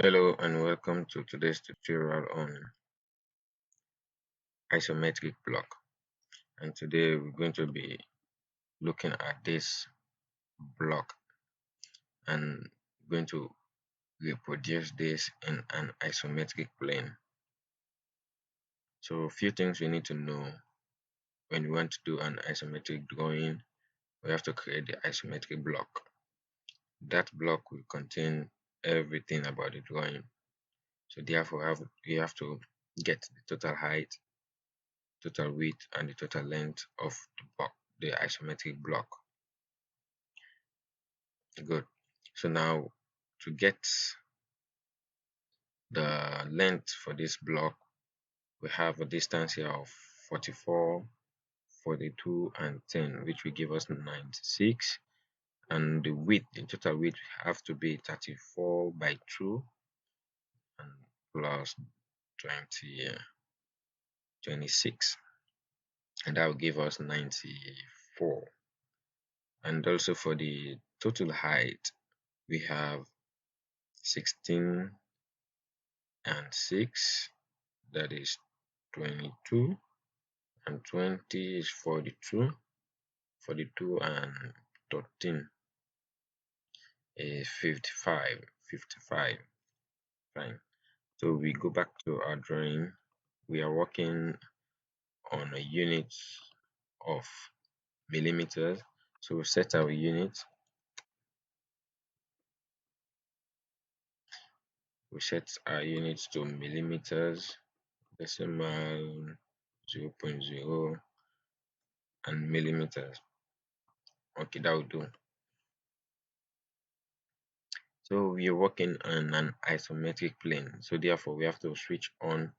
Hello and welcome to today's tutorial on isometric block, and today we're going to be looking at this block and going to reproduce this in an isometric plane. So a few things we need to know when we want to do an isometric drawing. We have to create the isometric block. That block will contain everything about the drawing, so therefore we have to get the total height, total width, and the total length of the isometric block. Good. So now to get the length for this block, we have a distance here of 44, 42, and 10, which will give us 96. And the width, the total width have to be 34 by 2 and plus 20, 26. And that will give us 94. And also for the total height, we have 16 and 6, that is 22, and 20 is 42. 42 and 13 is 55. 55. Fine. So we go back to our drawing. We are working on a unit of millimeters. So we set our unit. We set our units to millimeters, decimal 0.0, and millimeters. Okay, that will do. So we are working on an isometric plane. So therefore we have to switch on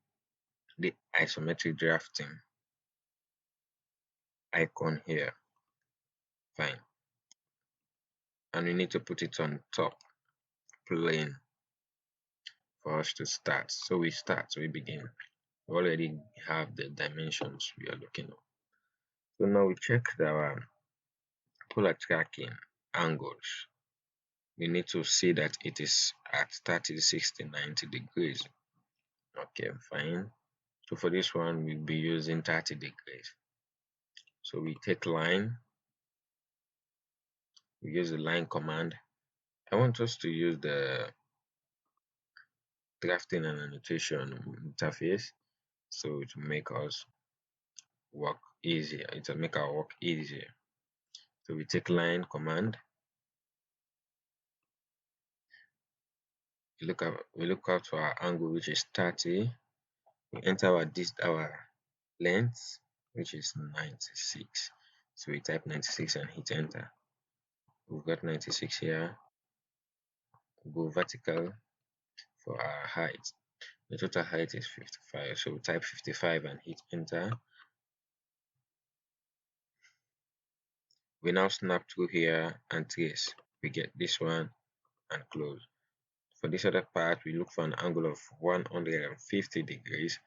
the isometric drafting icon here. Fine. And we need to put it on top plane for us to start. So we begin. We already have the dimensions we are looking at. So now we check our polar tracking angles. We need to see that it is at 30, 60, 90 degrees. Okay, fine. So for this one, we'll be using 30 degrees. So we take line, we use the line command. I want us to use the drafting and annotation interface, so it will make us work easier. It will make our work easier. So we take line command. We look out for our angle, which is 30. We enter our length, which is 96. So we type 96 and hit enter. We've got 96 here. We'll go vertical for our height. The total height is 55, so we type 55 and hit enter. We now snap through here and trace. We get this one and close. For this other part, we look for an angle of 150 degrees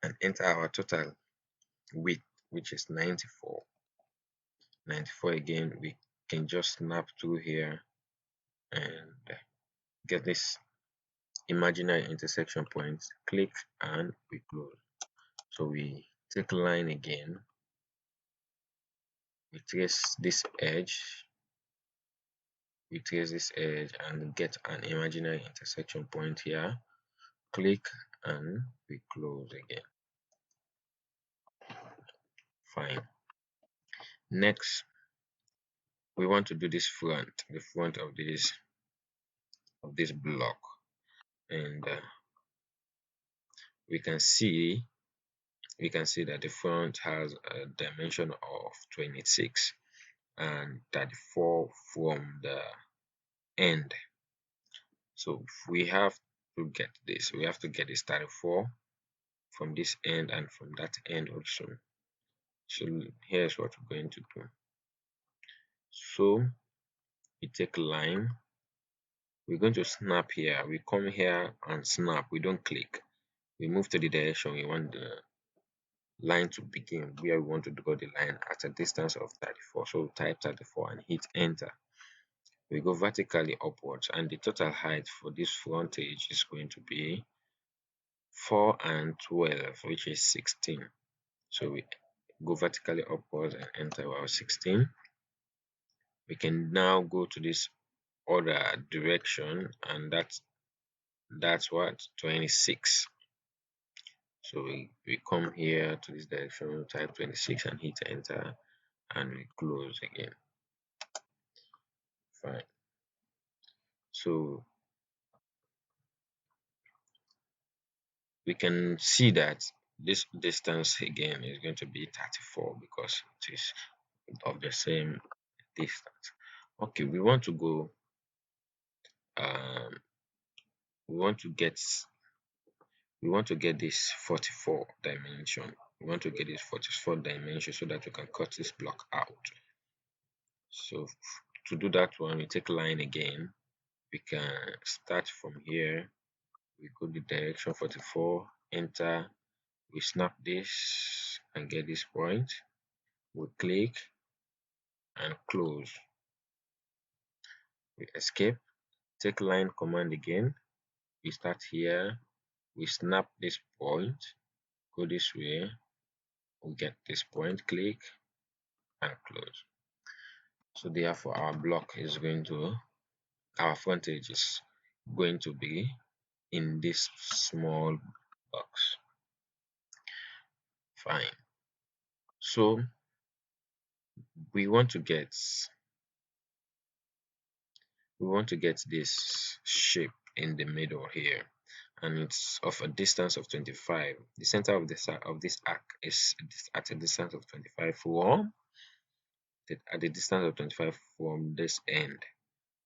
and enter our total width, which is 94. 94 again, we can just snap through here and get this imaginary intersection point. Click and we close. So we take line again. We trace this edge. We trace this edge and get an imaginary intersection point here. Click and we close again. Fine. Next, we want to do this the front of this block, and we can see that the front has a dimension of 26 and 34 from the end. So if we have to get this, we have to get this 34 from this end and from that end also. So here's what we're going to do. So we take a line, we're going to snap here. We come here and snap, we don't click. We move to the direction we want the line to begin, where we want to draw the line at a distance of 34. So type 34 and hit enter. we go vertically upwards, and the total height for this front edge is going to be 4 and 12, which is 16. So we go vertically upwards and enter our 16. We can now go to this other direction, and that's what 26. So we come here to this direction, type 26 and hit enter, and we close again. Fine. So we can see that this distance again is going to be 34 because it is of the same distance. Okay, we want to go um we want to get this 44 dimension. We want to get this 44 dimension so that we can cut this block out. So to do that one, we take line again. We can start from here. We go the direction 44, enter. We snap this and get this point. We click and close. We escape. Take line command again. We start here. We snap this point. Go this way. We get this point. Click and close. So therefore our block is going to, our frontage is going to be in this small box. Fine. So we want to get this shape in the middle here, and it's of a distance of 25. The center of this arc is at a distance of 25 from this end.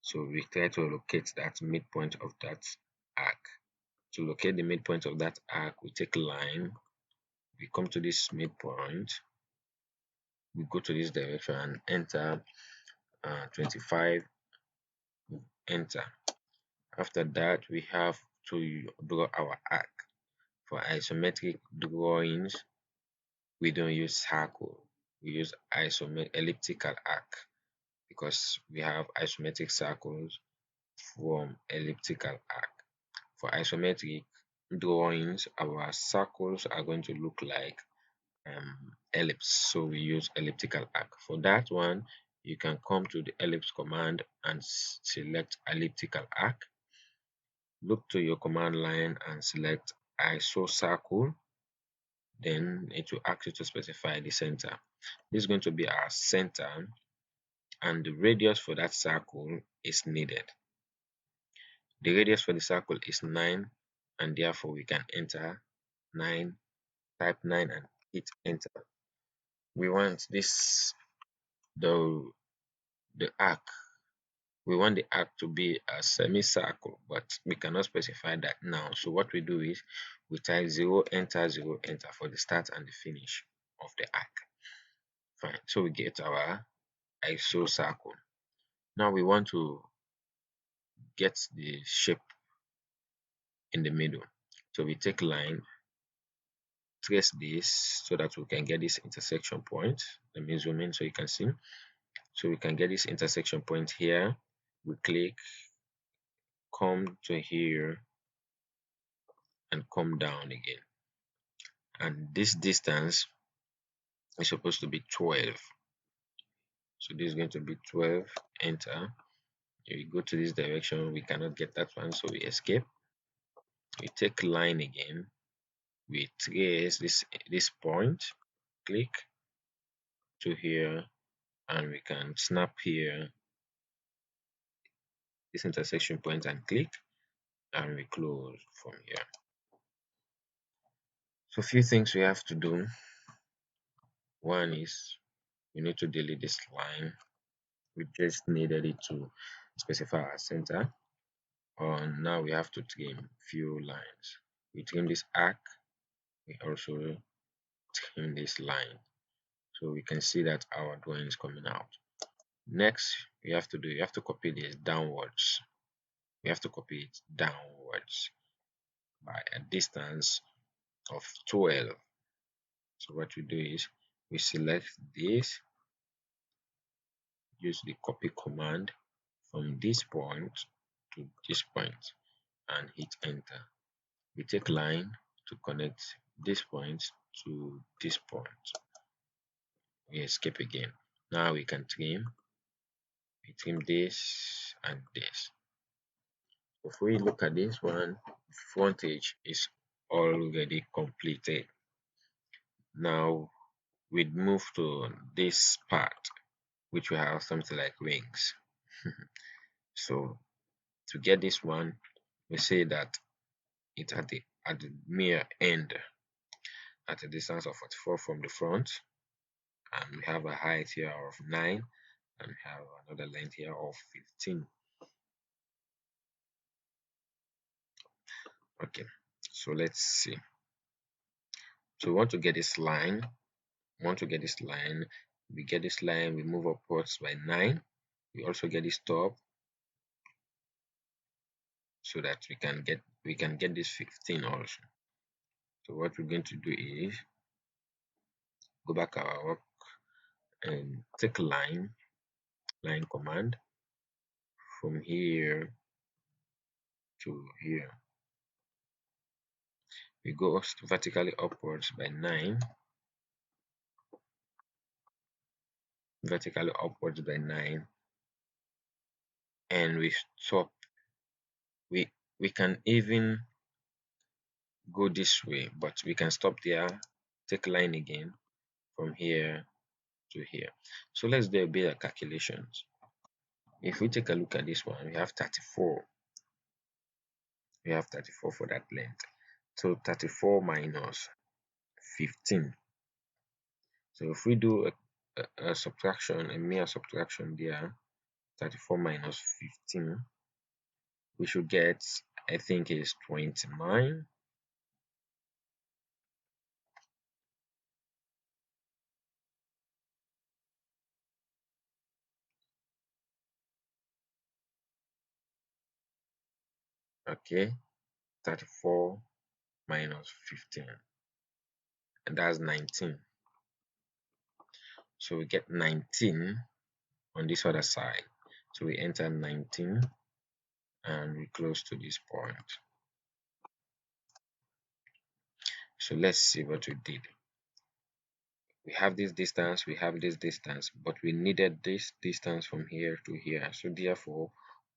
So we try to locate that midpoint of that arc. To locate the midpoint of that arc, we take line, we come to this midpoint, we go to this direction and enter 25, enter. After that, we have to draw our arc. For isometric drawings, we don't use circle, we use elliptical arc, because we have isometric circles from elliptical arc. For isometric drawings, our circles are going to look like ellipse, so we use elliptical arc. For that one, you can come to the ellipse command and select elliptical arc. Look to your command line and select iso circle. Then it will ask you to specify the center. This is going to be our center, and the radius for that circle is needed. The radius for the circle is 9, and therefore we can enter 9, type 9 and hit enter. We want this, the arc, we want the arc to be a semicircle, but we cannot specify that now. So what we do is we type 0 enter for the start and the finish of the arc. Fine. So we get our iso circle. Now we want to get the shape in the middle. So we take line, trace this so that we can get this intersection point. Let me zoom in so you can see. So we can get this intersection point here. We click, come to here, and come down again. And this distance is supposed to be 12. So this is going to be 12, enter. We go to this direction, we cannot get that one, so we escape. We take line again, we trace this point, click to here, and we can snap here this intersection point and click, and we close from here. So a few things we have to do. One is we need to delete this line. We just needed it to specify our center. Now we have to trim few lines. We trim this arc, we also trim this line, so we can see that our drawing is coming out. Next, you have to copy this downwards. We have to copy it downwards by a distance of 12. So what we do is we select this, use the copy command, from this point to this point and hit enter. We take line to connect this point to this point. We escape again. Now we can trim. We trim this and this. If we look at this one, frontage is already completed. Now we move to this part, which will have something like wings. So to get this one, we say that it's at the mere end at a distance of 44 from the front, and we have a height here of 9, and we have another length here of 15. Okay, so let's see. So we want to get this line. We get this line, we move upwards by 9. We also get this top so that we can get this 15 also. So what we're going to do is go back our work and take line command from here to here. We go vertically upwards by 9, vertically upwards by 9, and we stop. We can even go this way, but we can stop there, take line again from here to here. So let's do a bit of calculations. If we take a look at this one, we have 34. We have 34 for that length. So 34 minus 15. So if we do a subtraction, a mere subtraction there, 34 minus 15, we should get, I think, is 29. Okay, 34 minus 15, and that's 19. So we get 19 on this other side. So we enter 19 and we close to this point. So let's see what we did. We have this distance, but we needed this distance from here to here. So therefore,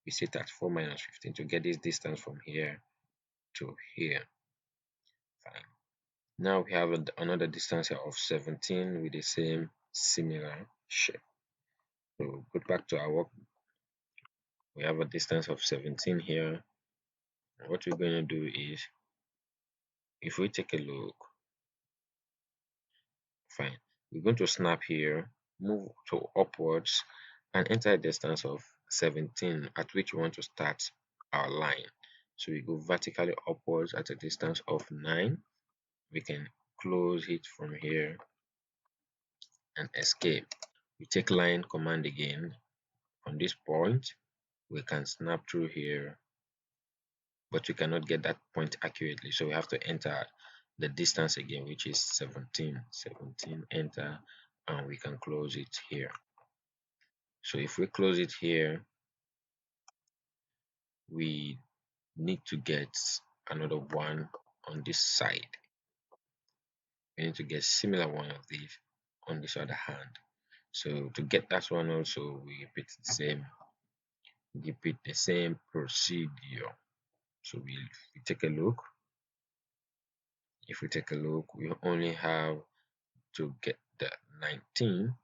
we set at 4 minus 15 to get this distance from here to here. Fine. Now we have another distance here of 17 with the same similar shape. So go back to our work. We have a distance of 17 here. And what we're going to do is, if we take a look, fine, we're going to snap here, move to upwards, and enter a distance of 17 at which we want to start our line. So we go vertically upwards at a distance of 9. We can close it from here and escape. We take line command again. On this point, we can snap through here, but we cannot get that point accurately. So we have to enter the distance again, which is 17. 17, enter, and we can close it here. So if we close it here, we need to get another one on this side. We need to get similar one of these on this other hand. So to get that one also, we repeat the same procedure. So we take a look. If we take a look, we only have to get the 19.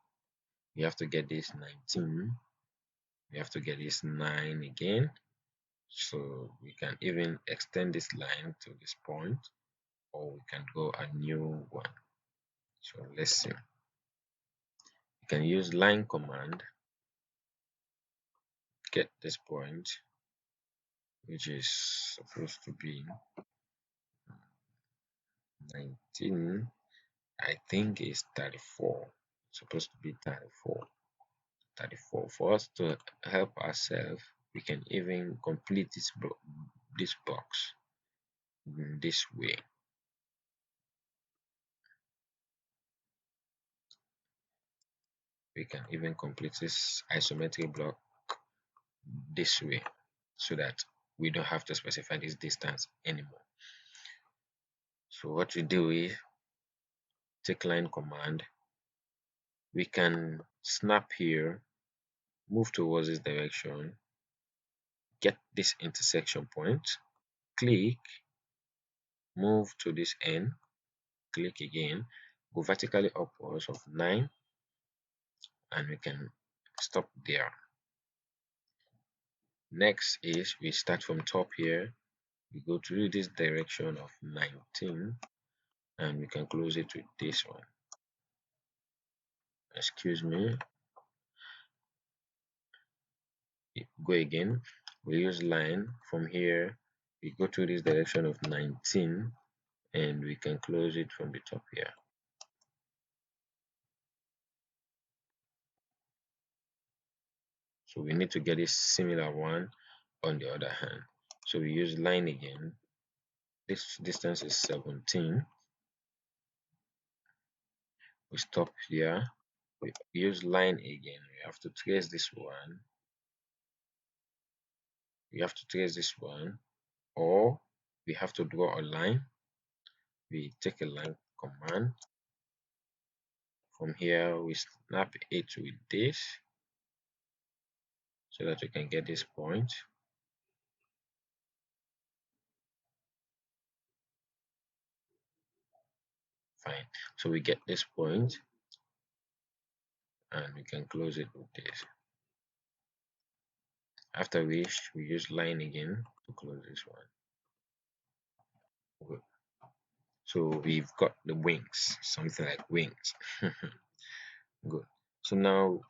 We have to get this 19. We have to get this 9 again. So we can even extend this line to this point, or we can go a new one. So let's see. You can use line command, get this point, which is supposed to be 19. I think is 34. It's supposed to be 34. 34. For us to help ourselves, we can even complete this box in this way. We can even complete this isometric block this way so that we don't have to specify this distance anymore. So what we do is take line command. We can snap here, move towards this direction, get this intersection point, click, move to this end, click again, go vertically upwards of 9, and we can stop there. Next is we start from top here, we go to this direction of 19, and we can close it with this one. Excuse me. Go again. We use line from here. We go to this direction of 19, and we can close it from the top here. So we need to get a similar one on the other hand. So we use line again. This distance is 17. We stop here. We use line again. We have to trace this one. We have to trace this one, or we have to draw a line. We take a line command. From here, we snap it with this so that we can get this point. Fine. So we get this point, and we can close it with this. After which, we use line again to close this one. Good. So we've got the wings, something like wings. Good. So now,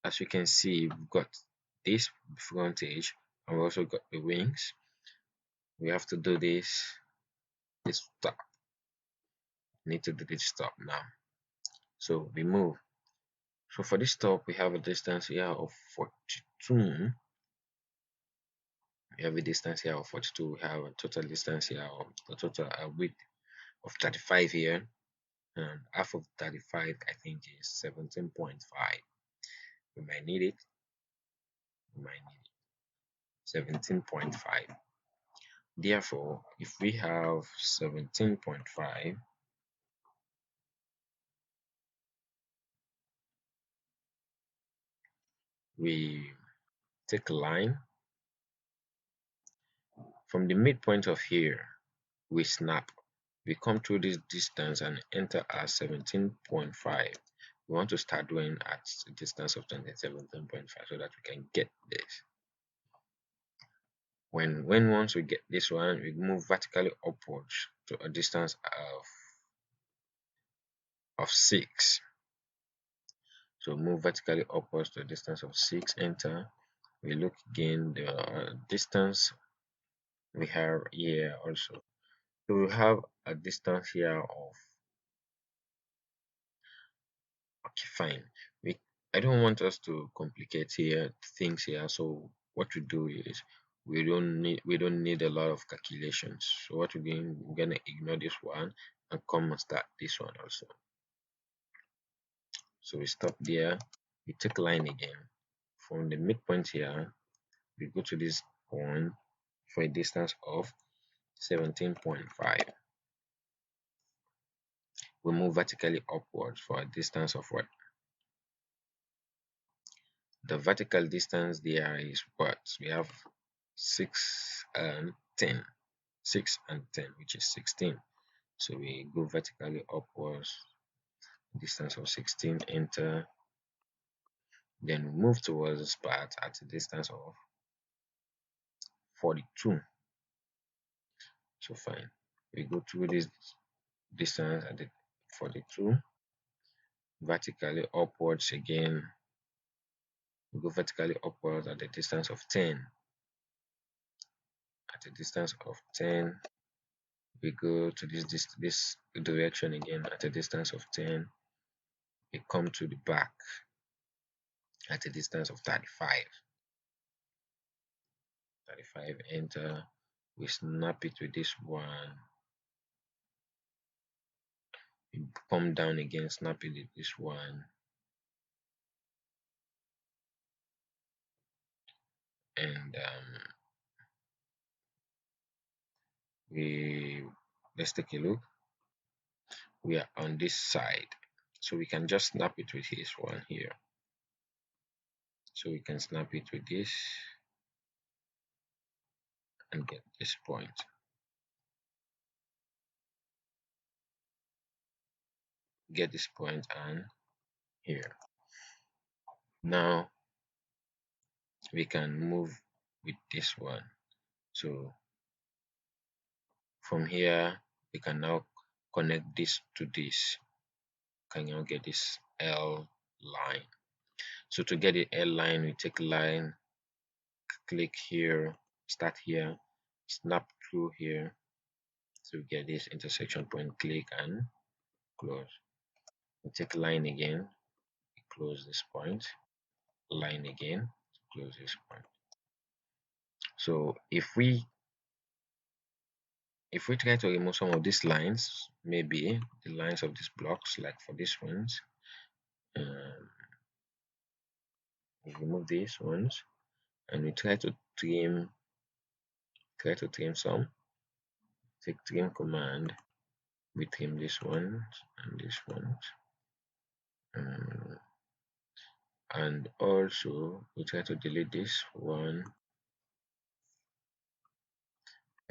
as you can see, we've got this frontage, and we also got the wings. We have to do this stop. Need to do this stop now. So we move. So for this stop, we have a distance here of 42. We have a distance here of 42. We have a total distance here of a total width of 35 here, and half of 35 I think is 17.5. We might need it. We might need it. 17.5. Therefore, if we have 17.5, we take a line from the midpoint of here. We snap. We come through this distance and enter at 17.5. We want to start doing at a distance of 17.5 so that we can get this. When once we get this one, we move vertically upwards to a distance of 6. So move vertically upwards to a distance of 6, enter. We look again, the distance we have here also. So we have a distance here of, okay, fine. I don't want us to complicate here things here. So what we do is we don't need a lot of calculations. So what we're doing, we're gonna ignore this one and come and start this one also. So we stop there. We take line again. From the midpoint here, we go to this point for a distance of 17.5. We move vertically upwards for a distance of what? The vertical distance there is what? We have 6 and 10. 6 and 10, which is 16. So we go vertically upwards, distance of 16, enter. Then we move towards this part at a distance of 42. So fine. We go through this distance at the 42, vertically upwards again. We go vertically upwards at the distance of 10. At a distance of 10, we go to this direction again at a distance of 10. We come to the back at a distance of 35. 35, enter. We snap it with this one. We come down again, snap it with this one. and we let's take a look. We are on this side, so we can just snap it with this one here. So we can snap it with this and get this point. Get this point and here. Now we can move with this one. So from here we can now connect this to this. Can now get this L line. So to get the L line, we take line, click here, start here, snap through here to get this intersection point, click and close. We take line again, close this point, line again, close this point. So if we try to remove some of these lines, maybe the lines of these blocks, like for these ones, we remove these ones and we try to trim some. Take trim command, we trim this ones and this ones, and also we try to delete this one.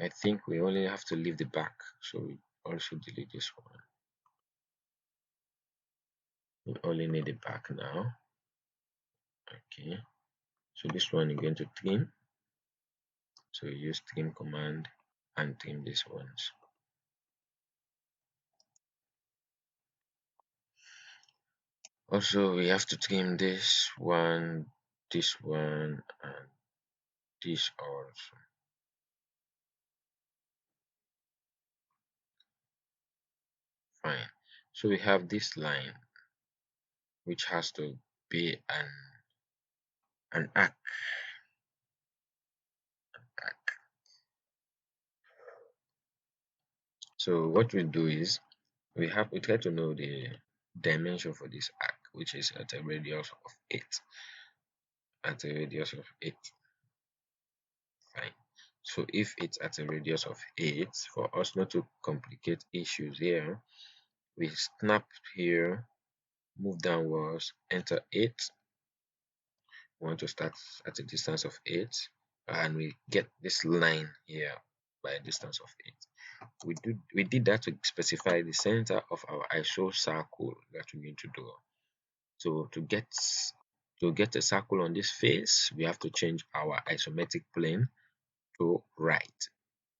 I think we only have to leave the back, so we also delete this one. We only need the back now. Okay, so this one you're going to trim, so you use trim command and trim these ones. Also we have to trim this one, and this also. Fine. So we have this line which has to be an arc. So what we do is we try to know the dimension for this arc, which is at a radius of 8. At a radius of 8. Fine. So if it's at a radius of 8, for us not to complicate issues here, we snap here, move downwards, enter 8. We want to start at a distance of 8, and we get this line here by a distance of 8. We did that to specify the center of our iso circle that we're going to do. So to get a circle on this face, we have to change our isometric plane to right.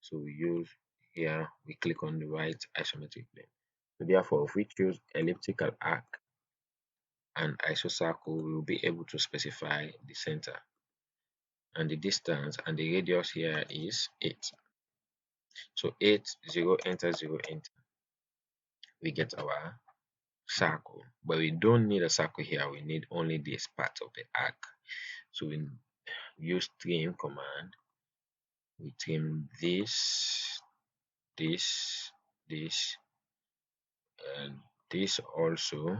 So we use here, we click on the right isometric plane. So therefore, if we choose elliptical arc and isocircle, we will be able to specify the center and the distance, and the radius here is 8. So 8, 0, enter, 0, enter. We get our circle, but we don't need a circle here. We need only this part of the arc. So we use trim command. We trim this, and this also,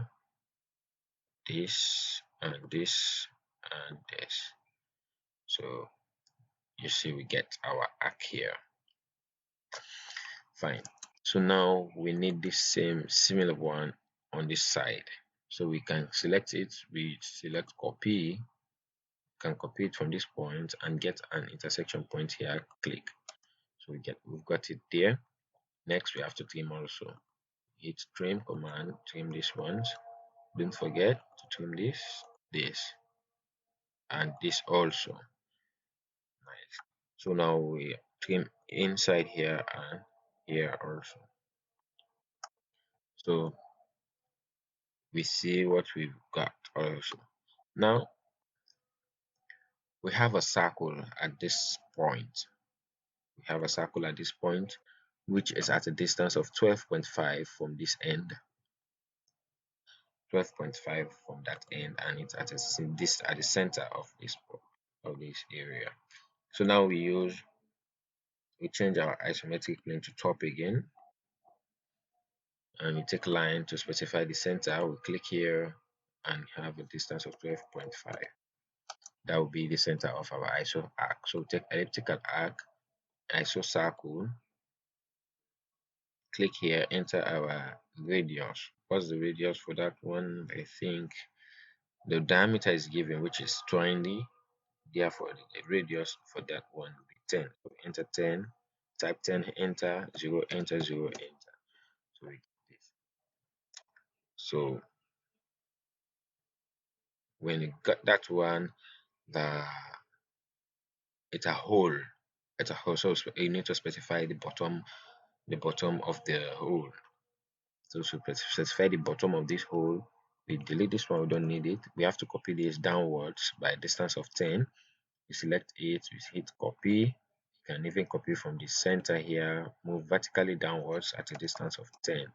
this, and this, and this. So you see we get our arc here. Fine. So now we need this similar one on this side. So we can select it. We select copy. Can copy it from this point and get an intersection point here. Click. So we've got it there. Next we have to trim also. Hit trim command. Trim these ones. Don't forget to trim this, and this also. Nice. So now we trim inside here and here also. So we see what we've got also. Now we have a circle at this point. We have a circle at this point, which is at a distance of 12.5 from this end. 12.5 from that end, and it's at the center of this area. So now we change our isometric plane to top again, and we take line to specify the center. We click here and have a distance of 12.5. That will be the center of our iso arc. So take elliptical arc, iso circle, click here, enter our radius. What's the radius for that one? I think the diameter is given, which is 20. Therefore, the radius for that one will be 10. So enter 10, type 10, enter 0, enter 0, enter. So we get this. So when you got that one, the it's a hole. It's a hole. So you need to specify the bottom of the hole. So to specify the bottom of this hole, we delete this one. We don't need it. We have to copy this downwards by a distance of 10. You select it. We hit copy. You can even copy from the center here. Move vertically downwards at a distance of 10.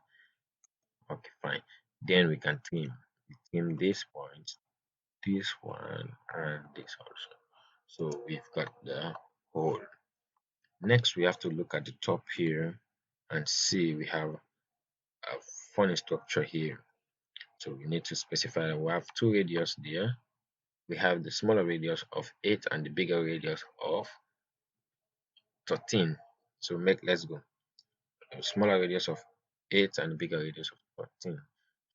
Okay, fine. Then we can trim. We trim this point, this one, and this also. So we've got the hole. Next, we have to look at the top here and see we have a funny structure here. So we need to specify that we have two radius there. We have the smaller radius of 8 and the bigger radius of 13. So let's go. A smaller radius of 8 and the bigger radius of 13.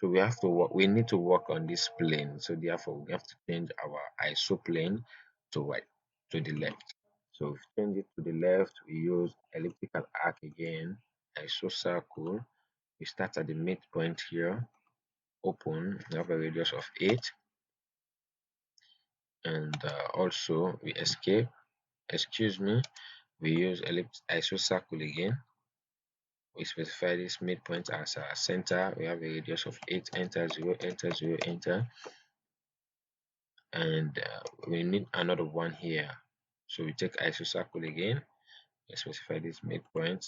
So we have to work, we need to work on this plane. So therefore we have to change our iso plane to what? To the left. So if we change it to the left, we use elliptical arc again, iso circle. We start at the midpoint here, open, we have a radius of 8, and also we escape, excuse me, we use iso circle again. We specify this midpoint as our center. We have a radius of 8, enter 0, enter 0, enter, and we need another one here. So we take iso circle again, we specify this midpoint,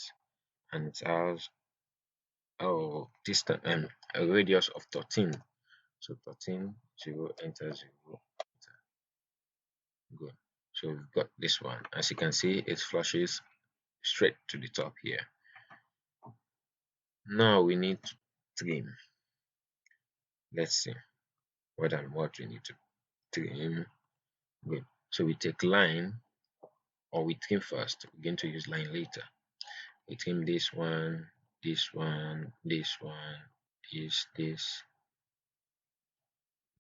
and it has distance a radius of 13. So 13, 0, enter 0, enter. Good. So we've got this one. As you can see, it flushes straight to the top here. Now we need to trim. Let's see what we need to trim. Good. So we take line, or we trim first. We're going to use line later. We trim this one, this one, this one, this, this,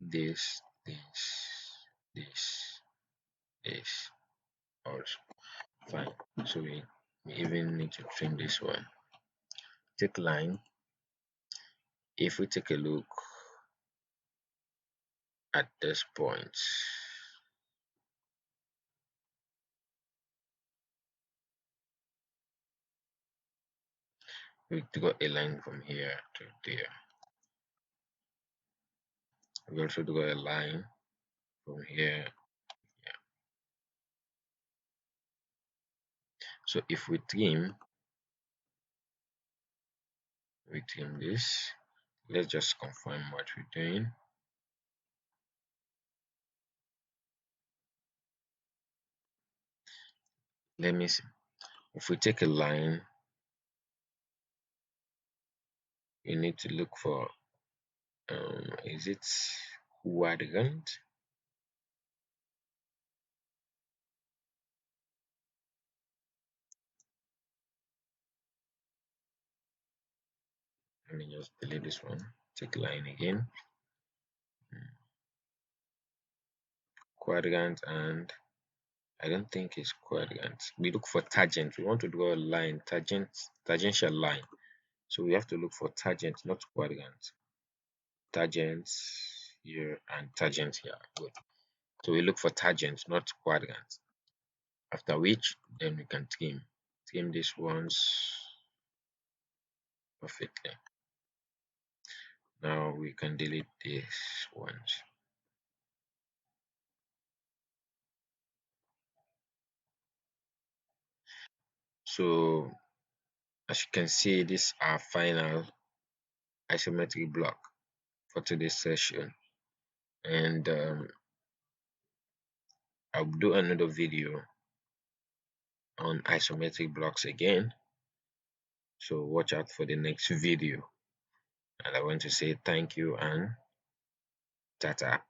this, this also. Fine. So we even need to trim this one. Take line. If we take a look at this point, we got a line from here to there. We also got a line from here. Yeah. So if we trim this, let's just confirm what we're doing. Let me see. If we take a line, you need to look for is it quadrant? Let me just delete this one. Take line again. Quadrant, and I don't think it's quadrant. We look for tangent. We want to draw a line, tangential line. So we have to look for tangent, not quadrant. Tangent here and tangent here. Good. So we look for tangent, not quadrant. After which, then we can trim these ones perfectly. Now we can delete these ones. So as you can see, this is our final isometric block for today's session, and I'll do another video on isometric blocks again, so watch out for the next video. And I want to say thank you and tata.